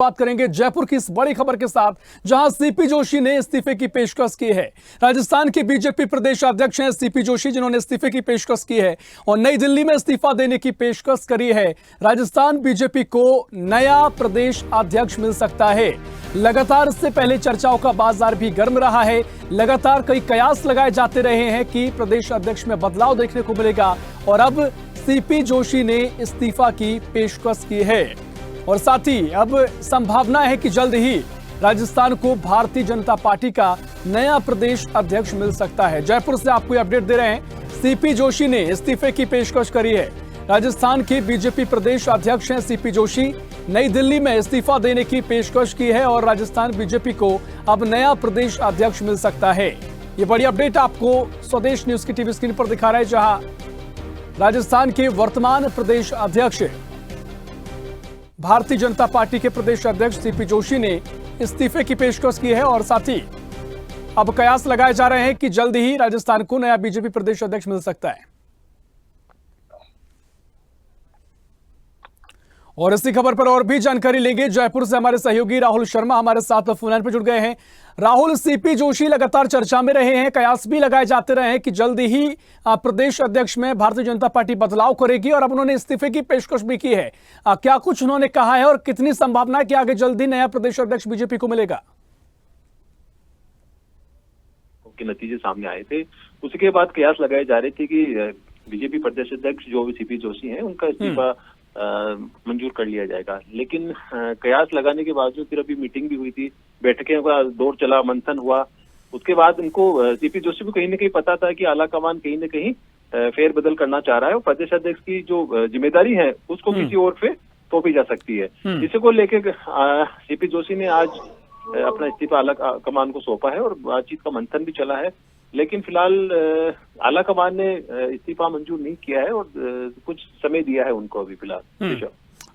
बात करेंगे जयपुर की इस बड़ी खबर के साथ, जहां सीपी जोशी ने इस्तीफे की पेशकश की है। राजस्थान के बीजेपी प्रदेश अध्यक्ष हैं सीपी जोशी, जिन्होंने इस्तीफे की पेशकश की है और नई दिल्ली में इस्तीफा देने की पेशकश करी है। राजस्थान बीजेपी को नया प्रदेश अध्यक्ष मिल सकता है। लगातार इससे पहले चर्चाओं का बाजार भी गर्म रहा है। लगातार कई कयास लगाए जाते रहे हैं कि प्रदेश अध्यक्ष में बदलाव देखने को मिलेगा और अब सीपी जोशी ने इस्तीफा की पेशकश की है और साथ ही अब संभावना है कि जल्द ही राजस्थान को भारतीय जनता पार्टी का नया प्रदेश अध्यक्ष मिल सकता है। जयपुर से आपको अपडेट दे रहे हैं, सीपी जोशी ने इस्तीफे की पेशकश करी है। राजस्थान के बीजेपी प्रदेश अध्यक्ष हैं सीपी जोशी, नई दिल्ली में इस्तीफा देने की पेशकश की है और राजस्थान बीजेपी को अब नया प्रदेश अध्यक्ष मिल सकता है। ये बड़ी अपडेट आपको स्वदेश न्यूज की टीवी स्क्रीन पर दिखा रहे हैं, जहां राजस्थान के वर्तमान प्रदेश अध्यक्ष भारतीय जनता पार्टी के प्रदेश अध्यक्ष सीपी जोशी ने इस्तीफे की पेशकश की है और साथ ही अब कयास लगाए जा रहे हैं कि जल्द ही राजस्थान को नया बीजेपी प्रदेश अध्यक्ष मिल सकता है। और इसी खबर पर और भी जानकारी लेंगे। जयपुर से हमारे सहयोगी राहुल शर्मा हमारे साथ फोन लाइन पर जुड़ गए हैं। राहुल, सीपी जोशी लगातार चर्चा में रहे हैं, कयास भी लगाए जाते रहे हैं कि जल्द ही प्रदेश अध्यक्ष में भारतीय जनता पार्टी बदलाव करेगी और अब उन्होंने इस्तीफे की पेशकश भी की है। क्या कुछ उन्होंने कहा है और कितनी संभावना है कि आगे जल्दी नया प्रदेश अध्यक्ष बीजेपी को मिलेगा? के नतीजे सामने आए थे, उसके बाद कयास लगाए जा रहे थे कि बीजेपी प्रदेश अध्यक्ष जो सीपी जोशी हैं उनका इस्तीफा मंजूर कर लिया जाएगा। लेकिन कयास लगाने के बावजूद फिर अभी मीटिंग भी हुई थी, बैठकें का दौर चला, मंथन हुआ। उसके बाद उनको सीपी जोशी को कहीं न कहीं पता था कि आला कमान कहीं न कहीं फेरबदल करना चाह रहा है और प्रदेश अध्यक्ष की जो जिम्मेदारी है उसको किसी और पे सौंपी जा सकती है। इसी को लेकर सीपी जोशी ने आज अपना इस्तीफा आला कमान को सौंपा है और बातचीत का मंथन भी चला है। लेकिन फिलहाल आला कमान ने इस्तीफा मंजूर नहीं किया है और कुछ समय दिया है उनको अभी फिलहाल।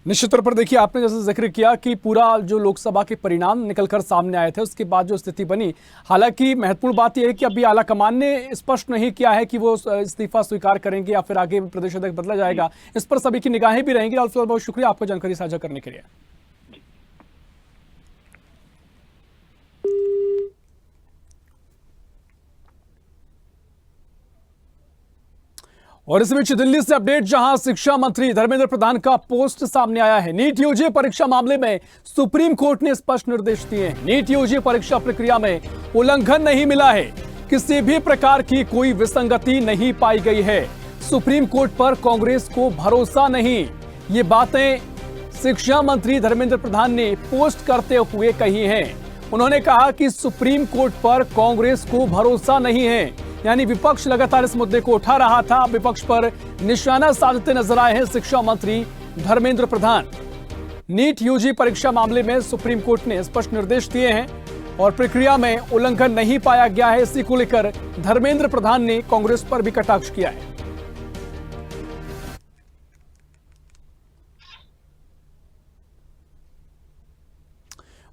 निश्चित तौर पर देखिए, आपने जैसे जिक्र किया कि पूरा जो लोकसभा के परिणाम निकलकर सामने आए थे उसके बाद जो स्थिति बनी, हालांकि महत्वपूर्ण बात यह है कि अभी आला कमान ने स्पष्ट नहीं किया है कि वो इस्तीफा स्वीकार करेंगे या फिर आगे प्रदेश अध्यक्ष बदला जाएगा। इस पर सभी की निगाहें भी रहेंगी। और बहुत शुक्रिया आपको जानकारी साझा करने के लिए। और इस बीच दिल्ली से अपडेट, जहां शिक्षा मंत्री धर्मेंद्र प्रधान का पोस्ट सामने आया है। नीट यूजी परीक्षा मामले में सुप्रीम कोर्ट ने स्पष्ट निर्देश दिए हैं। नीट यूजी परीक्षा प्रक्रिया में उल्लंघन नहीं मिला है, किसी भी प्रकार की कोई विसंगति नहीं पाई गई है। सुप्रीम कोर्ट पर कांग्रेस को भरोसा नहीं, ये बातें शिक्षा मंत्री धर्मेंद्र प्रधान ने पोस्ट करते हुए कही हैं। उन्होंने कहा कि सुप्रीम कोर्ट पर कांग्रेस को भरोसा नहीं है, यानी विपक्ष लगातार इस मुद्दे को उठा रहा था। विपक्ष पर निशाना साधते नजर आए हैं शिक्षा मंत्री धर्मेंद्र प्रधान। नीट यूजी परीक्षा मामले में सुप्रीम कोर्ट ने स्पष्ट निर्देश दिए हैं और प्रक्रिया में उल्लंघन नहीं पाया गया है। इसी को लेकर धर्मेंद्र प्रधान ने कांग्रेस पर भी कटाक्ष किया है।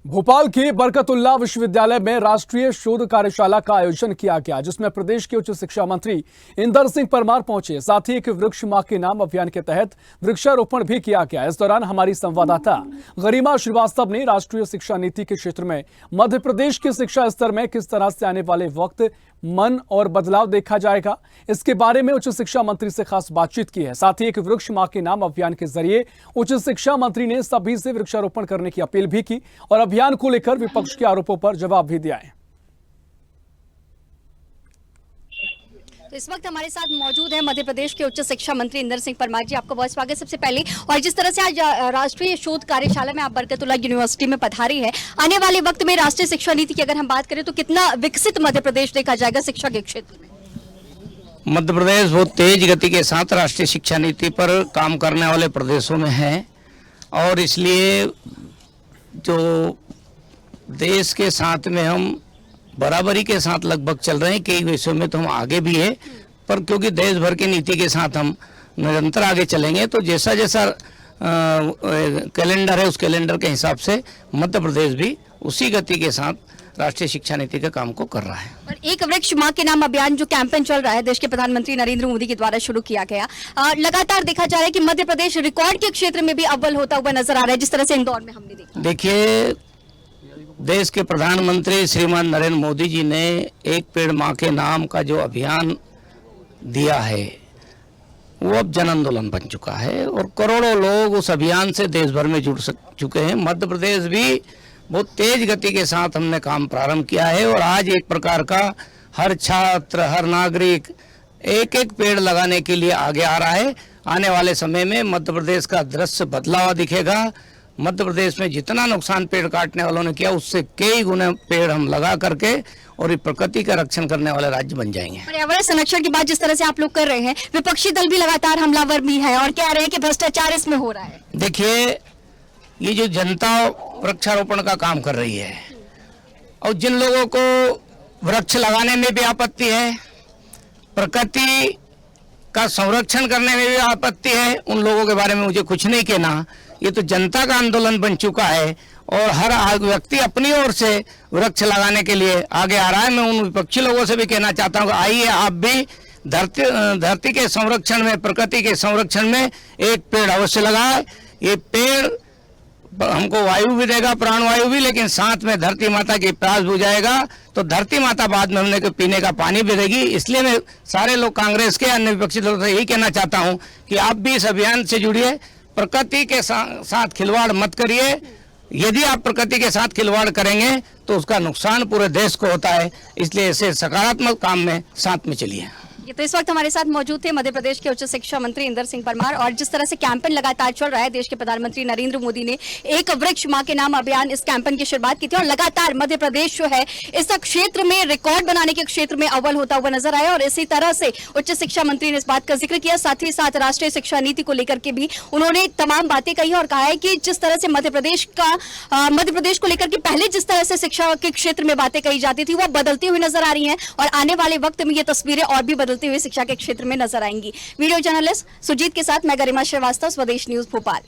भोपाल के बरकतुल्लाह विश्वविद्यालय में राष्ट्रीय शोध कार्यशाला का आयोजन किया गया, जिसमें प्रदेश के उच्च शिक्षा मंत्री इंदर सिंह परमार पहुंचे। साथ ही एक वृक्ष मां के नाम अभियान के तहत वृक्षारोपण भी किया गया। इस दौरान हमारी संवाददाता गरिमा श्रीवास्तव ने राष्ट्रीय शिक्षा नीति के क्षेत्र में मध्य प्रदेश के शिक्षा स्तर में किस तरह से आने वाले वक्त मन और बदलाव देखा जाएगा, इसके बारे में उच्च शिक्षा मंत्री से खास बातचीत की है। साथ ही एक वृक्ष मां के नाम अभियान के जरिए उच्च शिक्षा मंत्री ने सभी से वृक्षारोपण करने की अपील भी की और अभियान को लेकर विपक्ष के आरोपों पर जवाब भी दिया है। तो इस वक्त हमारे साथ मौजूद है मध्य प्रदेश के उच्च शिक्षा मंत्री इंदर सिंह परमार जी। आपका बहुत स्वागत सबसे पहले। और जिस तरह से आज राष्ट्रीय शोध कार्यशाला में आप बरकतुल्लाह यूनिवर्सिटी में पधारी है, आने वाले वक्त में राष्ट्रीय शिक्षा नीति की अगर हम बात करें तो कितना विकसित मध्य प्रदेश देखा जाएगा शिक्षा के क्षेत्र में? मध्य प्रदेश बहुत तेज गति के साथ राष्ट्रीय शिक्षा नीति पर काम करने वाले प्रदेशों में है और इसलिए जो देश के साथ में हम बराबरी के साथ लगभग चल रहे हैं। कई विषयों में तो हम आगे भी है, पर क्योंकि देश भर की नीति के साथ हम निरंतर आगे चलेंगे तो जैसा जैसा कैलेंडर है उस कैलेंडर के हिसाब से मध्य प्रदेश भी उसी गति के साथ राष्ट्रीय शिक्षा नीति के काम को कर रहा है। और एक वृक्ष माँ के नाम अभियान जो कैंपेन चल रहा है देश के प्रधानमंत्री नरेंद्र मोदी के द्वारा शुरू किया गया, लगातार देखा जा रहा है कि मध्य प्रदेश रिकॉर्ड के क्षेत्र में भी अव्वल होता हुआ नजर आ रहा है, जिस तरह से इंदौर में हमने देखा। देखिए, देश के प्रधानमंत्री श्रीमान नरेंद्र मोदी जी ने एक पेड़ माँ के नाम का जो अभियान दिया है वो अब जन आंदोलन बन चुका है और करोड़ों लोग उस अभियान से देश भर में जुड़ चुके हैं। मध्य प्रदेश भी बहुत तेज गति के साथ हमने काम प्रारंभ किया है और आज एक प्रकार का हर छात्र, हर नागरिक एक एक पेड़ लगाने के लिए आगे आ रहा है। आने वाले समय में मध्य प्रदेश का दृश्य बदला हुआ दिखेगा। मध्य प्रदेश में जितना नुकसान पेड़ काटने वालों ने किया उससे कई गुने पेड़ हम लगा करके और प्रकृति का रक्षण करने वाले राज्य बन जाएंगे। पर्यावरण संरक्षण की बात जिस तरह से आप लोग कर रहे हैं, विपक्षी दल भी लगातार हमलावर भी है और कह रहे हैं कि भ्रष्टाचार इसमें हो रहा है। देखिए, ये जो जनता वृक्षारोपण का काम कर रही है और जिन लोगों को वृक्ष लगाने में भी आपत्ति है, प्रकृति का संरक्षण करने में भी आपत्ति है, उन लोगों के बारे में मुझे कुछ नहीं कहना। ये तो जनता का आंदोलन बन चुका है और हर व्यक्ति अपनी ओर से वृक्ष लगाने के लिए आगे आ रहा है। मैं उन विपक्षी लोगों से भी कहना चाहता हूँ, आइए आप भी धरती के संरक्षण में, प्रकृति के संरक्षण में एक पेड़ अवश्य लगाए। ये पेड़ हमको वायु भी देगा, प्राणवायु भी, लेकिन साथ में धरती माता की प्यास बुझाएगा तो धरती माता बाद में हमने को पीने का पानी भी देगी। इसलिए मैं सारे लोग, कांग्रेस के, अन्य विपक्षी लोगों से यही कहना चाहता हूँ कि आप भी इस अभियान से जुड़िए, प्रकृति के साथ खिलवाड़ मत करिए। यदि आप प्रकृति के साथ खिलवाड़ करेंगे तो उसका नुकसान पूरे देश को होता है। इसलिए इसे सकारात्मक काम में साथ में चलिए। ये तो इस वक्त हमारे साथ मौजूद थे मध्य प्रदेश के उच्च शिक्षा मंत्री इंदर सिंह परमार। और जिस तरह से कैंपेन लगातार चल रहा है, देश के प्रधानमंत्री नरेंद्र मोदी ने एक वृक्ष माँ के नाम अभियान, इस कैंपेन की शुरुआत की थी और लगातार मध्य प्रदेश जो है इस क्षेत्र में रिकॉर्ड बनाने के क्षेत्र में अव्वल होता हुआ नजर आया। और इसी तरह से उच्च शिक्षा मंत्री ने इस बात का जिक्र किया, साथ ही साथ राष्ट्रीय शिक्षा नीति को लेकर के भी उन्होंने तमाम बातें कही और कहा है कि जिस तरह से मध्य प्रदेश को लेकर के पहले जिस तरह से शिक्षा के क्षेत्र में बातें कही जाती थी, वह बदलती हुई नजर आ रही है और आने वाले वक्त में ये तस्वीरें और भी बदलती हुई शिक्षा के क्षेत्र में नजर आएंगी। वीडियो जर्नलिस्ट सुजीत के साथ मैं गरिमा श्रीवास्तव, स्वदेश न्यूज भोपाल।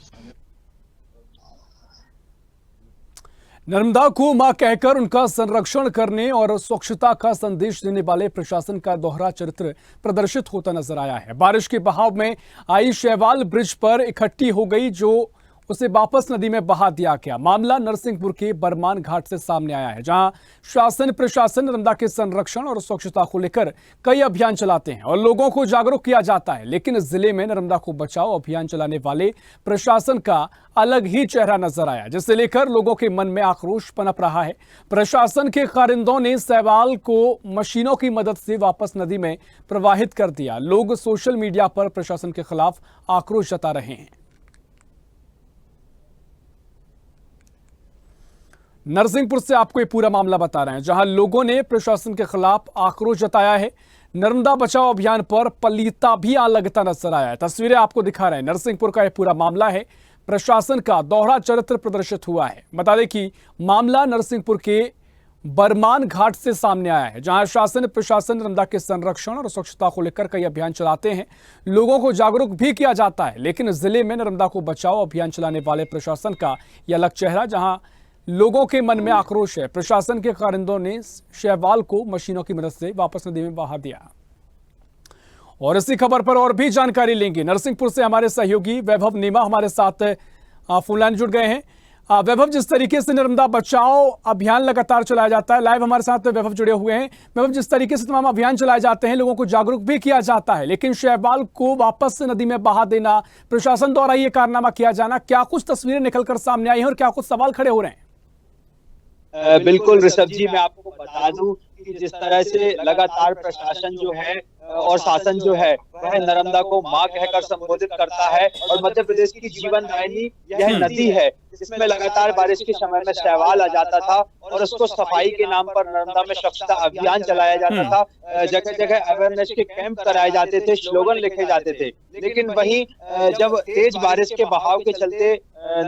नर्मदा को मां कहकर उनका संरक्षण करने और स्वच्छता का संदेश देने वाले प्रशासन का दोहरा चरित्र प्रदर्शित होता नजर आया है। बारिश के बहाव में आई शैवाल ब्रिज पर इकट्ठी हो गई, जो उसे वापस नदी में बहा दिया गया। मामला नरसिंहपुर के बरमान घाट से सामने आया है, जहां शासन प्रशासन नर्मदा के संरक्षण और स्वच्छता को लेकर कई अभियान चलाते हैं और लोगों को जागरूक किया जाता है। लेकिन जिले में नर्मदा को बचाओ अभियान चलाने वाले प्रशासन का अलग ही चेहरा नजर आया, जिसे लेकर लोगों के मन में आक्रोश पनप रहा है। प्रशासन के कारिंदों ने शैवाल को मशीनों की मदद से वापस नदी में प्रवाहित कर दिया। लोग सोशल मीडिया पर प्रशासन के खिलाफ आक्रोश जता रहे हैं। नरसिंहपुर से आपको ये पूरा मामला बता रहे हैं, जहां लोगों ने प्रशासन के खिलाफ आक्रोश जताया है। नर्मदा बचाओ अभियान पर पलीता भी लगता नजर आया है। तस्वीरें आपको दिखा रहे हैं। नरसिंहपुर का यह पूरा मामला है, प्रशासन का दोहरा चरित्र प्रदर्शित हुआ है। बता दें कि मामला नरसिंहपुर के बरमान घाट से सामने आया है, जहां शासन प्रशासन नर्मदा के संरक्षण और स्वच्छता को लेकर कई अभियान चलाते हैं। लोगों को जागरूक भी किया जाता है, लेकिन जिले में नर्मदा को बचाओ अभियान चलाने वाले प्रशासन का यह अलग चेहरा, जहां लोगों के मन में आक्रोश है। प्रशासन के कारिंदों ने शैवाल को मशीनों की मदद से वापस नदी में बहा दिया। और इसी खबर पर और भी जानकारी लेंगे। नरसिंहपुर से हमारे सहयोगी वैभव नीमा हमारे साथ फोन लाइन जुड़ गए हैं। वैभव, जिस तरीके से नर्मदा बचाओ अभियान लगातार चलाया जाता है, लाइव हमारे साथ वैभव जुड़े हुए हैं। वैभव, जिस तरीके से तमाम अभियान चलाए जाते हैं, लोगों को जागरूक भी किया जाता है, लेकिन शैवाल को वापस नदी में बहा देना, प्रशासन द्वारा ये कारनामा किया जाना, क्या कुछ तस्वीरें निकलकर सामने आई हैं और क्या कुछ सवाल खड़े हो रहे हैं? बिल्कुल ऋषभ जी, मैं आपको बता दूं कि जिस तरह से लगातार प्रशासन जो है और शासन जो है वह नर्मदा को मां कहकर संबोधित करता है और मध्य प्रदेश की जीवनदायिनी यह नदी है, जिसमें लगातार बारिश के समय में शैवाल आ जाता था और उसको सफाई के नाम पर नर्मदा में स्वच्छता अभियान चलाया जाता था। जगह जगह अवेयरनेस के कैंप कराए जाते थे, स्लोगन लिखे जाते थे। लेकिन वहीं जब तेज बारिश के बहाव के चलते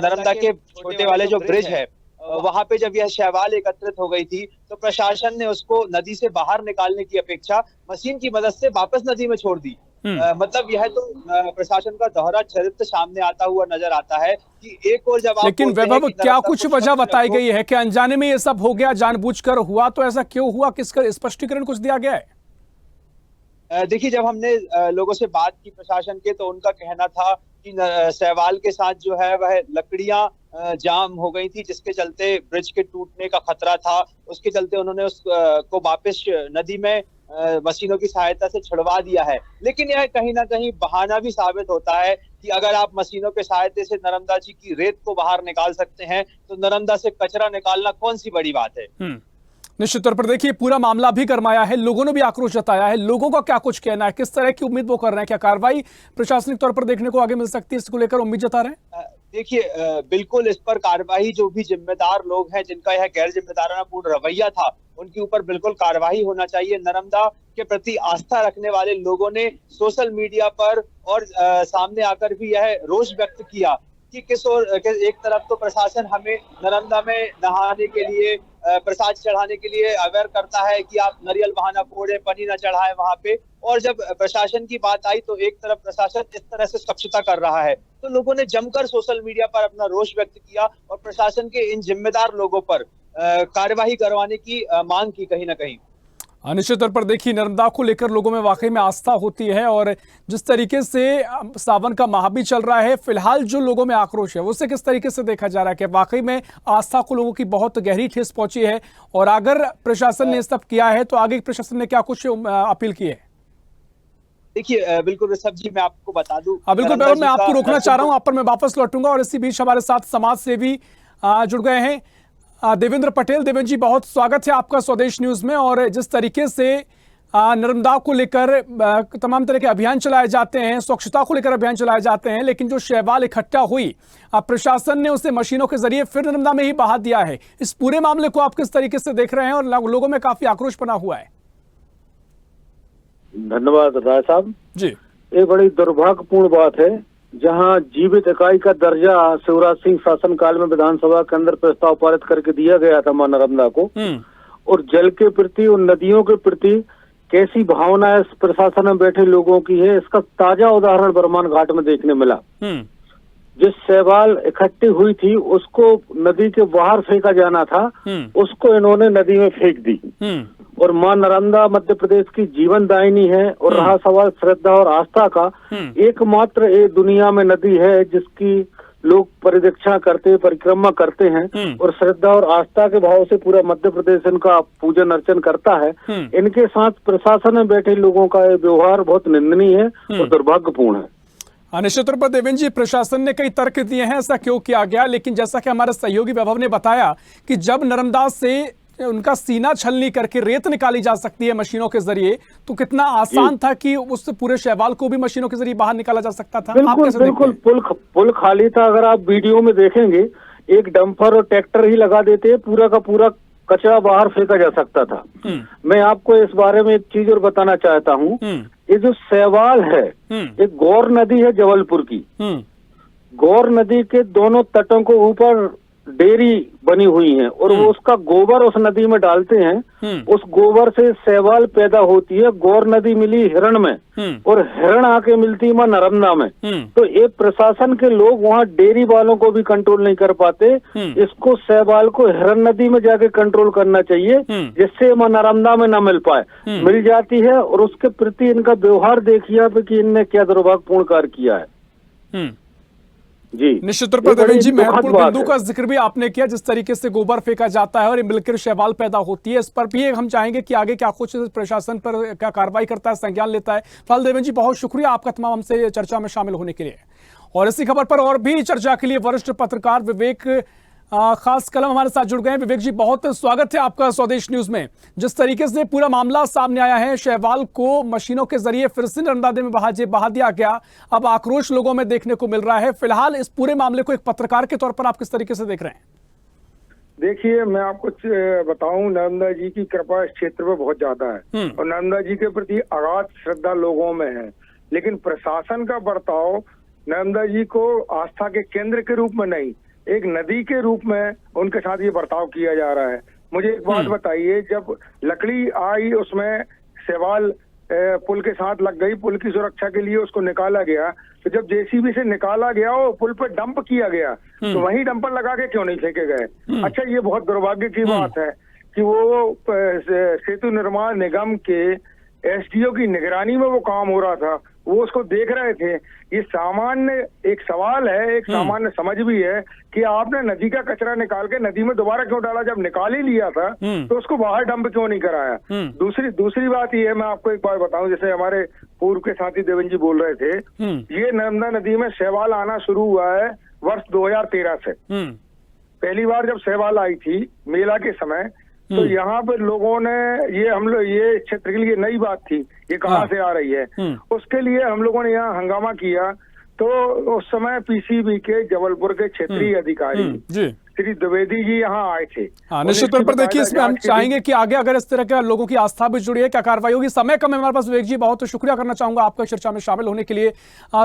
नर्मदा के छोटे वाले जो ब्रिज है वहां पे जब यह शैवाल एकत्रित हो गई थी, तो प्रशासन ने उसको नदी से बाहर निकालने की अपेक्षा मशीन की मदद से वापस नदी में छोड़ दी। मतलब यह तो प्रशासन का दोहरा चरित्र सामने आता हुआ नजर आता है कि एक और जब आप लेकिन बोलते हैं वैभव कि क्या नर्मदा कुछ को वजह स्वच्छ बताई रखो, गई है कि अनजाने में ये सब हो गया, जानबूझकर हुआ तो ऐसा क्यों हुआ, किसका स्पष्टीकरण कुछ दिया गया है? देखिए, जब हमने लोगों से बात की प्रशासन के, तो उनका कहना था कि सहवाल के साथ जो है वह लकड़ियां जाम हो गई थी, जिसके चलते ब्रिज के टूटने का खतरा था। उसके चलते उन्होंने को वापस नदी में मशीनों की सहायता से छिड़वा दिया है। लेकिन यह कहीं ना कहीं बहाना भी साबित होता है कि अगर आप मशीनों के सहायता से नर्मदा जी की रेत को बाहर निकाल सकते हैं, तो नर्मदा से कचरा निकालना कौन सी बड़ी बात है। निश्चित तौर पर देखिए, पूरा मामला भी गरमाया है, लोगों ने भी आक्रोश जताया है। लोगों का क्या कुछ कहना है, किस तरह की उम्मीद वो कर रहे हैं? क्या कार्रवाई प्रशासनिक तौर पर देखने को आगे मिल सकती है, इसको लेकर उम्मीद जता रहे हैं? देखिए, बिल्कुल इस पर कार्रवाई, जो भी जिम्मेदार लोग हैं जिनका यह गैर जिम्मेदाराना पूर्ण रवैया था, उनके ऊपर बिल्कुल कार्रवाई होना चाहिए। नर्मदा के प्रति आस्था रखने वाले लोगों ने सोशल मीडिया पर और सामने आकर भी यह रोष व्यक्त किया कि एक तरफ तो प्रशासन हमें नर्मदा में नहाने के लिए, प्रसाद चढ़ाने के लिए अवेयर करता है कि आप नारियल बहाना फोड़े, पनी न चढ़ाए वहां पे, और जब प्रशासन की बात आई तो एक तरफ प्रशासन इस तरह से स्वच्छता कर रहा है। तो लोगों ने जमकर सोशल मीडिया पर अपना रोष व्यक्त किया और प्रशासन के इन जिम्मेदार लोगों पर कार्यवाही करवाने की मांग की कहीं ना कहीं। निश्चित तौर पर देखिए, नर्मदा को लेकर लोगों में वाकई में आस्था होती है और जिस तरीके से सावन का माह भी चल रहा है, फिलहाल जो लोगों में आक्रोश है उससे किस तरीके से देखा जा रहा है कि वाकई में आस्था को लोगों की बहुत गहरी ठेस पहुंची है? और अगर प्रशासन ने सब किया है तो आगे प्रशासन ने क्या कुछ अपील की है? देखिए, बिल्कुल ऋषभ जी, मैं आपको बता दूं, बिल्कुल वैभव, मैं आपको रोकना चाह रहा हूं, आप पर मैं वापस लौटूंगा। और इसी बीच हमारे साथ समाज सेवी जुड़ गए हैं, देवेंद्र पटेल। देवेंद्र जी, बहुत स्वागत है आपका स्वदेश न्यूज में। और जिस तरीके से नर्मदा को लेकर तमाम तरह के अभियान चलाए जाते हैं, स्वच्छता को लेकर अभियान चलाए जाते हैं, लेकिन जो शैवाल इकट्ठा हुई, प्रशासन ने उसे मशीनों के जरिए फिर नर्मदा में ही बहा दिया है। इस पूरे मामले को आप किस तरीके से देख रहे हैं? और लोगों में काफी आक्रोश बना हुआ है। धन्यवाद राय साहब जी। ये बड़ी दुर्भाग्यपूर्ण बात है, जहां जीवित इकाई का दर्जा शिवराज सिंह शासनकाल में विधानसभा के अंदर प्रस्ताव पारित करके दिया गया था मां नर्मदा को, और जल के प्रति, उन नदियों के प्रति कैसी भावना इस प्रशासन में बैठे लोगों की है, इसका ताजा उदाहरण बरमान घाट में देखने मिला। जिस शैवाल इकट्ठी हुई थी उसको नदी के बाहर फेंका जाना था, उसको इन्होंने नदी में फेंक दी। और मां नर्मदा मध्य प्रदेश की जीवन दायिनी है। और रहा सवाल श्रद्धा और आस्था का, एकमात्र ये दुनिया में नदी है जिसकी लोग परिदीक्षा करते, परिक्रमा करते हैं और श्रद्धा और आस्था के भाव से पूरा मध्य प्रदेश इनका पूजन अर्चन करता है। इनके साथ प्रशासन में बैठे लोगों का ये व्यवहार बहुत निंदनीय है और दुर्भाग्यपूर्ण है। निश्चित तौर पर देवेंद्र जी, प्रशासन ने कई तर्क दिए हैं ऐसा क्यों किया गया, लेकिन जैसा कि हमारे सहयोगी वैभव ने बताया कि जब नर्मदा से उनका सीना छलनी करके रेत निकाली जा सकती है मशीनों के जरिए, तो कितना आसान था कि उस पूरे शैवाल को भी मशीनों के जरिए बाहर निकाला जा सकता था। बिल्कुल पुल खाली था। अगर आप वीडियो में देखेंगे, एक डंपर और ट्रैक्टर ही लगा देते, पूरा का पूरा कचरा बाहर फेंका जा सकता था। मैं आपको इस बारे में एक चीज और बताना चाहता हूँ। ये जो शैवाल है, एक गौर नदी है जबलपुर की। गौर नदी के दोनों तटों को ऊपर डेयरी बनी हुई है और वो उसका गोबर उस नदी में डालते हैं। उस गोबर से शैवाल पैदा होती है। गौर नदी मिली हिरण में और हिरण आके मिलती है मां नर्मदा में। तो ये प्रशासन के लोग वहाँ डेयरी वालों को भी कंट्रोल नहीं कर पाते। इसको शैवाल को हिरण नदी में जाके कंट्रोल करना चाहिए, जिससे मां नर्मदा में न मिल पाए। मिल जाती है और उसके प्रति इनका व्यवहार देखिए आप कि इनने क्या दुर्भाग्यपूर्ण कार्य किया है। जी, निश्चित तौर पर देवेंद्र जी, महत्वपूर्ण बिंदु का जिक्र भी आपने किया, जिस तरीके से गोबर फेंका जाता है और मिलकर शैवाल पैदा होती है। इस पर भी हम चाहेंगे कि आगे क्या कुछ प्रशासन पर क्या कार्रवाई करता है, संज्ञान लेता है। फिलहाल देवेंद्र जी, बहुत शुक्रिया आपका तमाम हमसे चर्चा में शामिल होने के लिए। और इसी खबर पर और भी चर्चा के लिए वरिष्ठ पत्रकार विवेक खास कलम हमारे साथ जुड़ गए हैं। विवेक जी, बहुत स्वागत है आपका स्वदेश न्यूज में। जिस तरीके से पूरा मामला सामने आया है, शैवाल को मशीनों के जरिए फिर से नर्मदा में बहा दिया गया, अब आक्रोश लोगों में देखने को मिल रहा है। फिलहाल इस पूरे मामले को एक पत्रकार के तौर पर आप किस तरीके से देख रहे हैं? देखिए, मैं आपको बताऊं, नर्मदा जी की कृपा इस क्षेत्र में बहुत ज्यादा है और नर्मदा जी के प्रति अगाध श्रद्धा लोगों में है। लेकिन प्रशासन का बर्ताव नर्मदा जी को आस्था के केंद्र के रूप में नहीं, एक नदी के रूप में उनके साथ ये बर्ताव किया जा रहा है। मुझे एक बात बताइए, जब लकड़ी आई उसमें शैवाल पुल के साथ लग गई। पुल की सुरक्षा के लिए उसको निकाला गया, तो जब जेसीबी से निकाला गया और पुल पर डंप किया गया तो वहीं डंपर लगा के क्यों नहीं फेंके गए? अच्छा, ये बहुत दुर्भाग्य की बात है कि वो सेतु निर्माण निगम के एसडीओ की निगरानी में वो काम हो रहा था, वो उसको देख रहे थे। ये सामान्य एक सवाल है, एक सामान्य समझ भी है कि आपने नदी का कचरा निकाल के नदी में दोबारा क्यों डाला? जब निकाल ही लिया था तो उसको बाहर डंप क्यों नहीं कराया? दूसरी बात ये है, मैं आपको एक बात बताऊं, जैसे हमारे पूर्व के साथी देवेंद्र जी बोल रहे थे, ये नर्मदा नदी में शैवाल आना शुरू हुआ है वर्ष 2013 से। पहली बार जब शैवाल आई थी मेला के समय, तो यहाँ पर लोगों ने ये क्षेत्र के लिए नई बात थी, ये कहाँ से आ रही है, उसके लिए हम लोगों ने यहाँ हंगामा किया। तो उस समय पीसीबी के जबलपुर के क्षेत्रीय अधिकारी श्री द्विवेदी जी यहाँ आए थे। हाँ, निश्चित तौर पर देखिए, इसमें हम चाहेंगे कि आगे अगर इस तरह के लोगों की आस्था भी जुड़ी है, क्या कार्रवाई होगी। समय कम है हमारे पास। विवेक जी, बहुत शुक्रिया करना चाहूंगा आपका चर्चा में शामिल होने के लिए।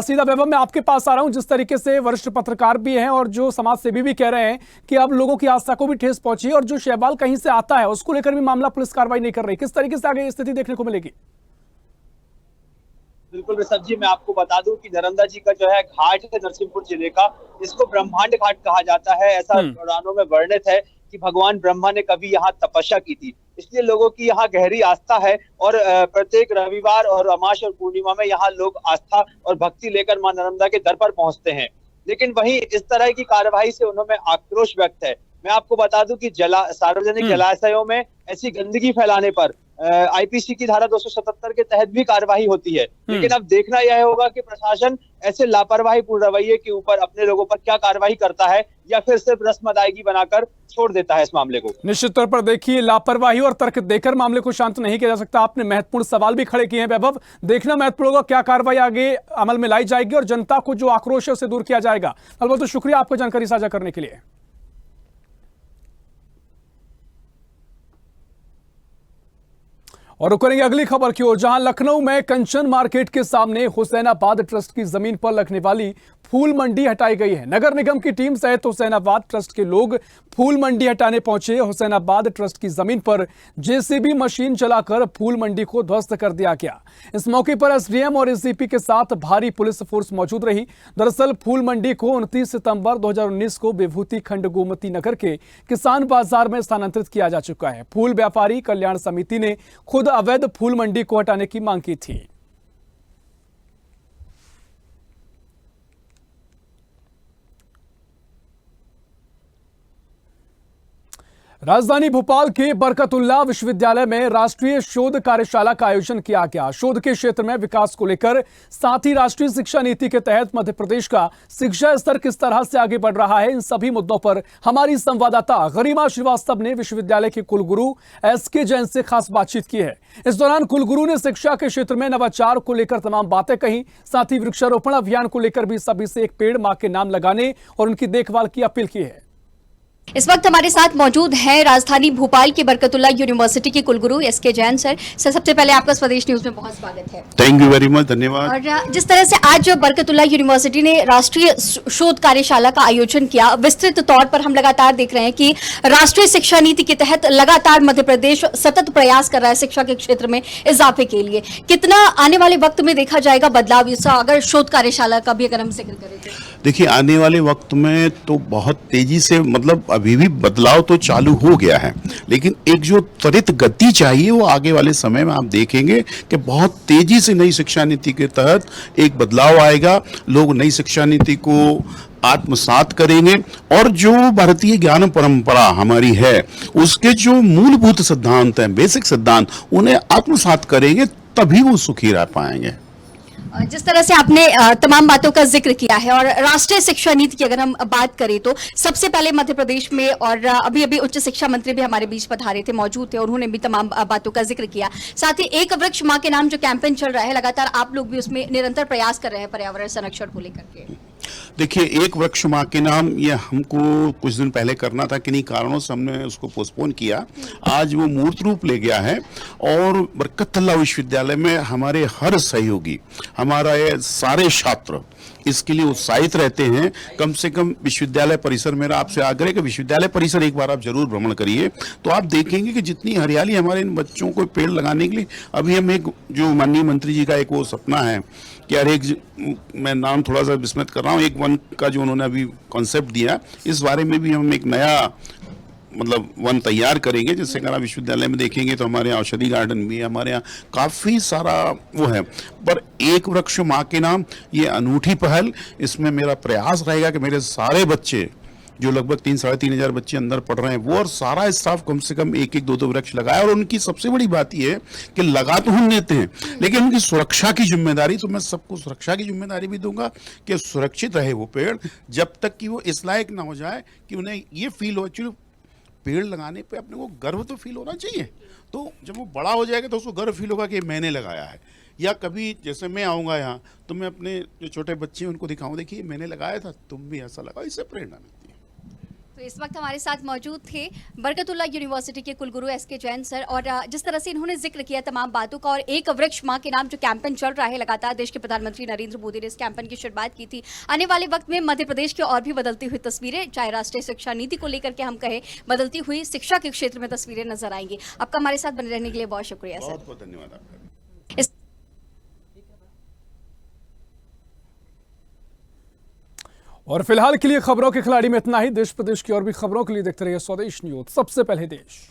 सीधा वैभव, मैं आपके पास आ रहा हूं। जिस तरीके से वरिष्ठ पत्रकार भी हैं और जो समाज सेवी भी कह रहे हैं कि अब लोगों की आस्था को भी ठेस पहुंची और जो शैवाल कहीं से आता है उसको लेकर भी मामला पुलिस कार्रवाई नहीं कर रही, किस तरीके से आगे स्थिति देखने को मिलेगी? बिल्कुल ऋषभ जी, मैं आपको बता दूं कि नर्मदा जी का जो है घाट है नरसिंहपुर जिले का, इसको ब्रह्मांड घाट कहा जाता है। ऐसा पुराणों में वर्णित है कि भगवान ब्रह्मा ने कभी यहाँ तपस्या की थी, इसलिए लोगों की यहाँ गहरी आस्था है। और प्रत्येक रविवार और अमावस्या और पूर्णिमा में यहाँ लोग आस्था और भक्ति लेकर मां नर्मदा के दर पर पहुंचते हैं। लेकिन वहीं इस तरह की कार्रवाई से उन्होंने आक्रोश व्यक्त है। मैं आपको बता दूं कि सार्वजनिक जलाशयों में ऐसी गंदगी फैलाने पर आईपीसी की धारा 277 के तहत भी कार्रवाई होती है। लेकिन अब देखना यह होगा कि प्रशासन ऐसे लापरवाही पूर्ण रवैये के ऊपर अपने लोगों पर क्या कार्रवाई करता है या फिर सिर्फ रस्म अदायगी बनाकर छोड़ देता है इस मामले को। निश्चित तौर पर देखिए, लापरवाही और तर्क देकर मामले को शांत नहीं किया जा सकता। आपने महत्वपूर्ण सवाल भी खड़े किए हैं वैभव, देखना महत्वपूर्ण होगा क्या कार्रवाई आगे अमल में लाई जाएगी और जनता को जो आक्रोश है उसे दूर किया जाएगा। बहुत बहुत शुक्रिया आपको जानकारी साझा करने के लिए। और करेंगे अगली खबर की ओर, जहां लखनऊ में कंचन मार्केट के सामने हुसैनाबाद ट्रस्ट की जमीन पर लगने वाली फूल मंडी हटाई गई है। नगर निगम की टीम सहित हुसैनाबाद ट्रस्ट के लोग फूल मंडी हटाने पहुंचे। हुसैनाबाद ट्रस्ट की जमीन पर जेसीबी मशीन चलाकर फूल मंडी को ध्वस्त कर दिया गया। इस मौके पर एसडीएम और एसडीपी के साथ भारी पुलिस फोर्स मौजूद रही। दरअसल फूल मंडी को 29 सितंबर 2019 को विभूति खंड गोमती नगर के किसान बाजार में स्थानांतरित किया जा चुका है। फूल व्यापारी कल्याण समिति ने खुद अवैध फूल मंडी को हटाने की मांग की थी। राजधानी भोपाल के बरकतुल्लाह विश्वविद्यालय में राष्ट्रीय शोध कार्यशाला का आयोजन किया गया। शोध के क्षेत्र में विकास को लेकर, साथ ही राष्ट्रीय शिक्षा नीति के तहत मध्य प्रदेश का शिक्षा स्तर किस तरह से आगे बढ़ रहा है, इन सभी मुद्दों पर हमारी संवाददाता गरिमा श्रीवास्तव ने विश्वविद्यालय के कुलगुरु एसके जैन से खास बातचीत की है। इस दौरान कुलगुरु ने शिक्षा के क्षेत्र में नवाचार को लेकर तमाम बातें कही। साथ ही वृक्षारोपण अभियान को लेकर भी सभी से एक पेड़ मां के नाम लगाने और उनकी देखभाल की अपील की है। इस वक्त हमारे साथ मौजूद है राजधानी भोपाल की बरकतुल्लाह यूनिवर्सिटी के कुलगुरु एसके जैन सर। सबसे पहले आपका स्वदेश न्यूज में बहुत स्वागत है। थैंक यू वेरी मच, धन्यवाद। और जिस तरह से आज बरकतुल्लाह यूनिवर्सिटी ने राष्ट्रीय शोध कार्यशाला का आयोजन किया, विस्तृत तौर पर हम लगातार देख रहे हैं कि राष्ट्रीय शिक्षा नीति के तहत लगातार मध्य प्रदेश सतत प्रयास कर रहा है शिक्षा के क्षेत्र में इजाफे के लिए। कितना आने वाले वक्त में देखा जाएगा बदलाव, इसका अगर शोध कार्यशाला का भी अगर हम जिक्र करें तो? देखिए, आने वाले वक्त में तो बहुत तेजी से, मतलब अभी भी बदलाव तो चालू हो गया है, लेकिन एक जो त्वरित गति चाहिए वो आगे वाले समय में आप देखेंगे कि बहुत तेजी से नई शिक्षा नीति के तहत एक बदलाव आएगा। लोग नई शिक्षा नीति को आत्मसात करेंगे और जो भारतीय ज्ञान परंपरा हमारी है उसके जो मूलभूत सिद्धांत हैं, बेसिक सिद्धांत, उन्हें आत्मसात करेंगे, तभी वो सुखी रह पाएंगे। जिस तरह से आपने तमाम बातों का जिक्र किया है और राष्ट्रीय शिक्षा नीति की अगर हम बात करें तो सबसे पहले मध्य प्रदेश में, और अभी अभी उच्च शिक्षा मंत्री भी हमारे बीच पधारे थे, मौजूद थे, उन्होंने भी तमाम बातों का जिक्र किया। साथ ही एक वृक्ष मां के नाम जो कैंपेन चल रहा है, लगातार आप लोग भी उसमें निरंतर प्रयास कर रहे हैं पर्यावरण संरक्षण को लेकर के। देखिए, एक वृक्ष मां के नाम ये हमको कुछ दिन पहले करना था, किन्हीं कारणों से हमने उसको पोस्टपोन किया। आज वो मूर्त रूप ले गया है और बरकतुल्लाह विश्वविद्यालय में हमारे हर सहयोगी, हमारा ये सारे छात्र इसके लिए उत्साहित रहते हैं। कम से कम विश्वविद्यालय परिसर, मेरा आपसे आग्रह है कि विश्वविद्यालय परिसर एक बार आप जरूर भ्रमण करिए, तो आप देखेंगे कि जितनी हरियाली हमारे इन बच्चों को पेड़ लगाने के लिए, अभी हम एक जो माननीय मंत्री जी का एक वो सपना है कि हर एक, मैं नाम थोड़ा सा विस्मृत कर रहा हूँ, एक वन का जो उन्होंने अभी कॉन्सेप्ट दिया, इस बारे में भी हम एक नया मतलब वन तैयार करेंगे, जिससे कारण विश्वविद्यालय में देखेंगे तो हमारे यहाँ औषधि गार्डन भी है, हमारे यहाँ काफ़ी सारा वो है। पर एक वृक्ष माँ के नाम, ये अनूठी पहल, इसमें मेरा प्रयास रहेगा कि मेरे सारे बच्चे जो लगभग 3-3.5 हजार बच्चे अंदर पढ़ रहे हैं, वो और सारा स्टाफ कम से कम 1-1, 2-2 वृक्ष लगाए। और उनकी सबसे बड़ी बात ये है कि लगा तो हम देते हैं, लेकिन उनकी सुरक्षा की जिम्मेदारी, तो मैं सबको सुरक्षा की जिम्मेदारी भी दूंगा कि सुरक्षित रहे वो पेड़, जब तक कि वो इस लायक ना हो जाए कि उन्हें ये फील हो। एक्चुअली पेड़ लगाने पे अपने को गर्व तो फील होना चाहिए, तो जब वो बड़ा हो जाएगा तो उसको गर्व फील होगा कि मैंने लगाया है। या कभी जैसे मैं आऊँगा यहाँ तो मैं अपने जो छोटे बच्चे हैं उनको दिखाऊँ, देखिए मैंने लगाया था, तुम भी ऐसा लगाओ, इससे प्रेरणा मिलती है। तो इस वक्त हमारे साथ मौजूद थे बरकतुल्लाह यूनिवर्सिटी के कुलगुरु एसके जैन सर, और जिस तरह से इन्होंने जिक्र किया तमाम बातों का, और एक वृक्ष माँ के नाम जो कैंपेन चल रहा है लगातार, देश के प्रधानमंत्री नरेंद्र मोदी ने इस कैंपेन की शुरुआत की थी। आने वाले वक्त में मध्य प्रदेश की और भी बदलती हुई तस्वीरें, चाहे राष्ट्रीय शिक्षा नीति को लेकर के हम कहें, बदलती हुई शिक्षा के क्षेत्र में तस्वीरें नजर आएंगी। आपका हमारे साथ बने रहने के लिए बहुत शुक्रिया सर। बहुत बहुत धन्यवाद आपका। इस और फिलहाल के लिए खबरों के खिलाड़ी में इतना ही। देश प्रदेश की और भी खबरों के लिए देखते रहिए स्वदेश न्यूज, सबसे पहले देश।